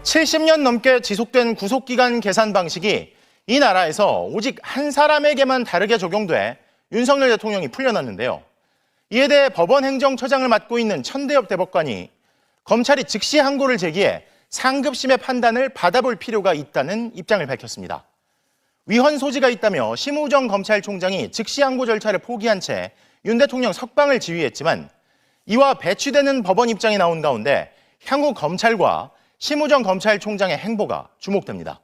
70년 넘게 지속된 구속기간 계산 방식이 이 나라에서 오직 한 사람에게만 다르게 적용돼 윤석열 대통령이 풀려났는데요. 이에 대해 법원 행정처장을 맡고 있는 천대엽 대법관이 검찰이 즉시 항고를 제기해 상급심의 판단을 받아볼 필요가 있다는 입장을 밝혔습니다. 위헌 소지가 있다며 심우정 검찰총장이 즉시 항고 절차를 포기한 채 윤 대통령 석방을 지휘했지만 이와 배치되는 법원 입장이 나온 가운데 향후 검찰과 심우정 검찰총장의 행보가 주목됩니다.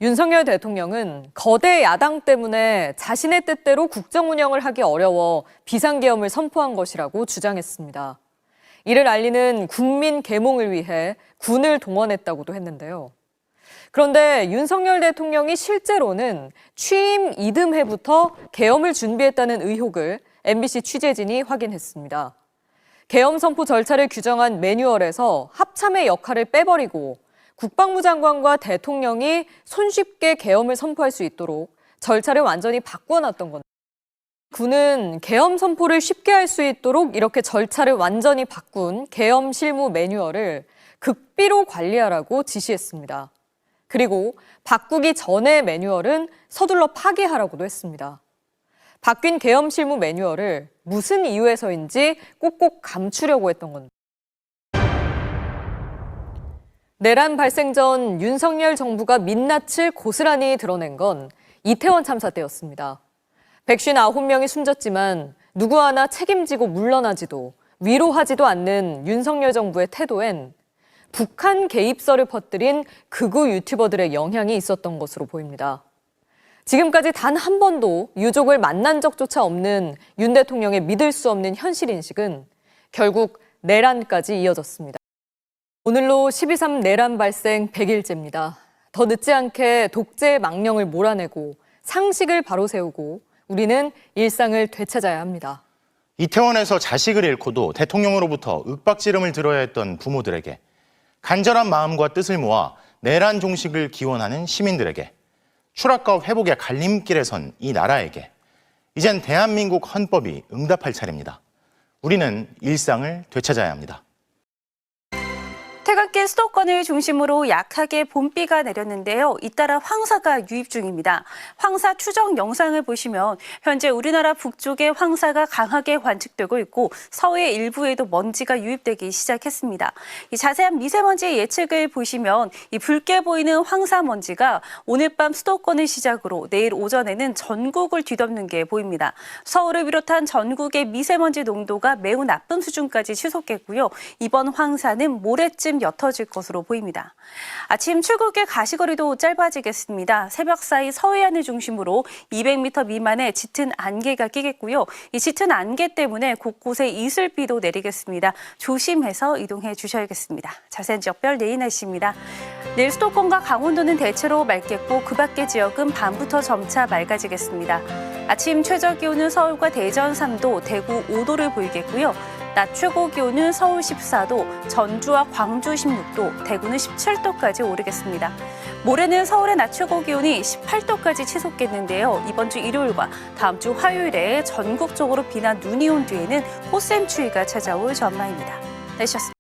윤석열 대통령은 거대 야당 때문에 자신의 뜻대로 국정 운영을 하기 어려워 비상계엄을 선포한 것이라고 주장했습니다. 이를 알리는 국민 계몽을 위해 군을 동원했다고도 했는데요. 그런데 윤석열 대통령이 실제로는 취임 이듬해부터 계엄을 준비했다는 의혹을 MBC 취재진이 확인했습니다. 계엄 선포 절차를 규정한 매뉴얼에서 합참의 역할을 빼버리고 국방부 장관과 대통령이 손쉽게 계엄을 선포할 수 있도록 절차를 완전히 바꿔놨던 건데 군은 계엄 선포를 쉽게 할 수 있도록 이렇게 절차를 완전히 바꾼 계엄 실무 매뉴얼을 극비로 관리하라고 지시했습니다. 그리고 바꾸기 전의 매뉴얼은 서둘러 파기하라고도 했습니다. 바뀐 계엄 실무 매뉴얼을 무슨 이유에서인지 꼭꼭 감추려고 했던 건데. 내란 발생 전 윤석열 정부가 민낯을 고스란히 드러낸 건 이태원 참사 때였습니다. 159명이 숨졌지만 누구 하나 책임지고 물러나지도 위로하지도 않는 윤석열 정부의 태도엔 북한 개입설을 퍼뜨린 극우 유튜버들의 영향이 있었던 것으로 보입니다. 지금까지 단 한 번도 유족을 만난 적조차 없는 윤 대통령의 믿을 수 없는 현실인식은 결국 내란까지 이어졌습니다. 오늘로 12.3 내란 발생 100일째입니다. 더 늦지 않게 독재의 망령을 몰아내고 상식을 바로 세우고 우리는 일상을 되찾아야 합니다. 이태원에서 자식을 잃고도 대통령으로부터 윽박지름을 들어야 했던 부모들에게, 간절한 마음과 뜻을 모아 내란 종식을 기원하는 시민들에게, 추락과 회복의 갈림길에 선 이 나라에게 이젠 대한민국 헌법이 응답할 차례입니다. 우리는 일상을 되찾아야 합니다. 태극기 수도권을 중심으로 약하게 봄비가 내렸는데요. 잇따라 황사가 유입 중입니다. 황사 추정 영상을 보시면 현재 우리나라 북쪽에 황사가 강하게 관측되고 있고 서해 일부에도 먼지가 유입되기 시작했습니다. 이 자세한 미세먼지 예측을 보시면 이 붉게 보이는 황사 먼지가 오늘 밤 수도권을 시작으로 내일 오전에는 전국을 뒤덮는 게 보입니다. 서울을 비롯한 전국의 미세먼지 농도가 매우 나쁨 수준까지 치솟겠고요. 이번 황사는 모레쯤 옅어질 것으로 보입니다. 아침 출국의 가시거리도 짧아지겠습니다. 새벽 사이 서해안을 중심으로 200m 미만의 짙은 안개가 끼겠고요. 이 짙은 안개 때문에 곳곳에 이슬비도 내리겠습니다. 조심해서 이동해 주셔야겠습니다. 자세한 지역별 내일 날씨입니다. 내일 수도권과 강원도는 대체로 맑겠고 그 밖의 지역은 밤부터 점차 맑아지겠습니다. 아침 최저 기온은 서울과 대전 3도, 대구 5도를 보이겠고요. 낮 최고 기온은 서울 14도, 전주와 광주 16도, 대구는 17도까지 오르겠습니다. 모레는 서울의 낮 최고 기온이 18도까지 치솟겠는데요. 이번 주 일요일과 다음 주 화요일에 전국적으로 비나 눈이 온 뒤에는 꽃샘추위가 찾아올 전망입니다. 날씨였습니다.